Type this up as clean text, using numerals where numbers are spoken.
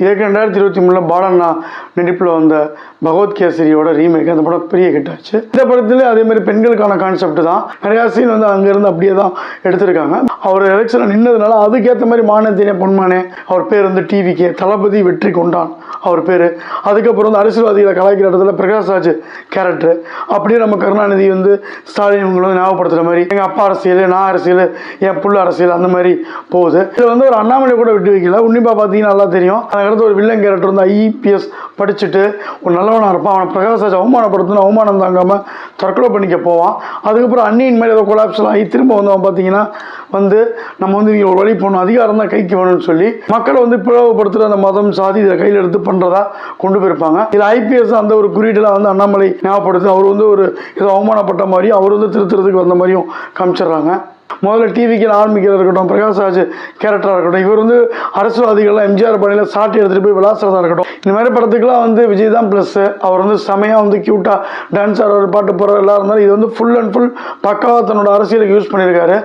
இதுக்கு 2023 பாலண்ணா நடிப்பில் வந்த பகவத் கேசரியோட ரீமேக், அந்த படம் பெரிய ஹிட் ஆச்சு. இந்த படத்துல அதே மாதிரி பெண்களுக்கான கான்செப்ட் தான், நிறையா சீன் வந்து அங்கேருந்து அப்படியே தான் எடுத்திருக்காங்க. அவர் எலெக்ஷனில் நின்னதுனால அதுக்கேற்ற மாதிரி மானத்தேனே பொன்மானே, அவர் பேர் வந்து டிவிகே தளபதி வெற்றி கொண்டான் அவர் பேர். அதுக்கப்புறம் வந்து அரசியல்வாதிகளை கலாய்க்கிற இடத்துல பிரகாஷ்ராஜ் கேரக்டர், அப்படியே நம்ம கருணாநிதி வந்து ஸ்டாலின் இவங்களை வந்து ஞாபகப்படுத்துகிற மாதிரி எங்கள் அப்பா அரசியல், நான் அரசியல், என் புள்ள அரசியல், அந்த மாதிரி போகுது. இதில் வந்து ஒரு அண்ணாமலை கூட விட்டு வைக்கல. உன்னிப்பா பார்த்தீங்கன்னா நல்லா தெரியும், அதுக்கடுத்து ஒரு வில்லன் கேரக்டர் வந்து IPS படிச்சுட்டு ஒரு நல்லவனாக இருப்பான், அவனை பிரகாஷ்ராஜ் அவமானப்படுத்தணும், அவமானம் தாங்காமல் தற்கொலை பண்ணிக்க போவான். அதுக்கப்புறம் அண்ணியின் மாதிரி ஏதோ கொலாப்ஸ்லாம் ஆகி திரும்ப வந்து அவன் பார்த்தீங்கன்னா வந்து நம்ம வந்து இங்கே ஒரு வழி போகணும், அதிகாரம் தான் கைக்கு வேணும்னு சொல்லி மக்களை வந்து பிளவுபடுத்துகிற அந்த மதம் சாதி இதை கையில் எடுத்து பண்ணுறதா கொண்டு போயிருப்பாங்க. இதில் IPS அந்த ஒரு குறியீடெல்லாம் வந்து அண்ணாமலை ஞாபகப்படுத்து அவர் வந்து ஒரு ஏதோ அவமானப்பட்ட மாதிரியும் அவர் வந்து திருத்துறதுக்கு வந்த மாதிரியும் காமிச்சிடுறாங்க. முதல்ல டிவிக்கு ஆரம்பிக்கிறதா இருக்கட்டும், பிரகாஷ்ராஜ் கேரக்டராக இருக்கட்டும், இவர் வந்து அரசியல்வாதிகள்லாம் எம்ஜிஆர் பணியில் சாட்டி எடுத்துகிட்டு போய் விளாசுறதா இருக்கட்டும், இந்த மாதிரி படத்துக்குலாம் வந்து விஜய் தான் ப்ளஸ். அவர் வந்து செமையாக வந்து க்யூட்டாக டான்ஸ் ஆடுற பாட்டு போடுற எல்லாம் இருந்தாலும் இது வந்து ஃபுல் அண்ட் ஃபுல் பக்காவாக தன்னோட அரசியலுக்கு யூஸ் பண்ணியிருக்காரு.